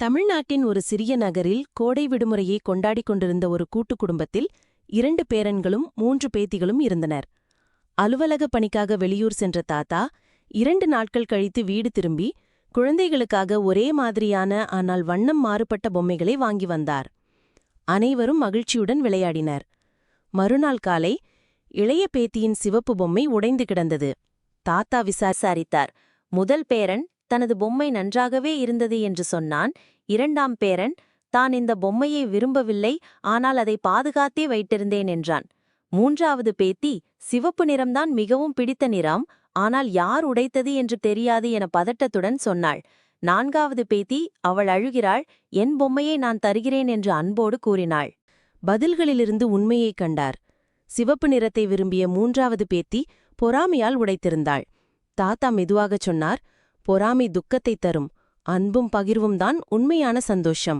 தமிழ்நாட்டின் ஒரு சிறிய நகரில் கோடை விடுமுறையை கொண்டாடிக் கொண்டிருந்த ஒரு கூட்டு குடும்பத்தில் 2 பேரன்களும் 3 பேத்திகளும் இருந்தனர். அலுவலக பணிக்காக வெளியூர் சென்ற தாத்தா 2 நாட்கள் கழித்து வீடு திரும்பி குழந்தைகளுக்காக ஒரே மாதிரியான ஆனால் வண்ணம் மாறுபட்ட பொம்மைகளை வாங்கி வந்தார். அனைவரும் மகிழ்ச்சியுடன் விளையாடினர். மறுநாள் காலை இளைய பேத்தியின் சிவப்பு பொம்மை உடைந்து கிடந்தது. தாத்தா விசாரித்தார். முதல் பேரன் தனது பொம்மை நன்றாகவே இருந்தது என்று சொன்னான். 2ஆம் பேரன் தான் இந்த பொம்மையை விரும்பவில்லை, ஆனால் அதை பாதுகாத்தே வைத்திருந்தேன் என்றான். 3வது பேத்தி சிவப்பு நிறம்தான் மிகவும் பிடித்த நிறம், ஆனால் யார் உடைத்தது என்று தெரியாது என பதட்டத்துடன் சொன்னாள். 4வது பேத்தி அவள் அழுகிறாள், என் பொம்மையை நான் தருகிறேன் என்று அன்போடு கூறினாள். பதில்களிலிருந்து உண்மையைக் கண்டார். சிவப்பு நிறத்தை விரும்பிய 3வது பேத்தி பொறாமையால் உடைத்திருந்தாள். தாத்தா மெதுவாகச் சொன்னார், பொறாமை துக்கத்தைத் தரும், அன்பும் பகிர்வும் தான் உண்மையான சந்தோஷம்.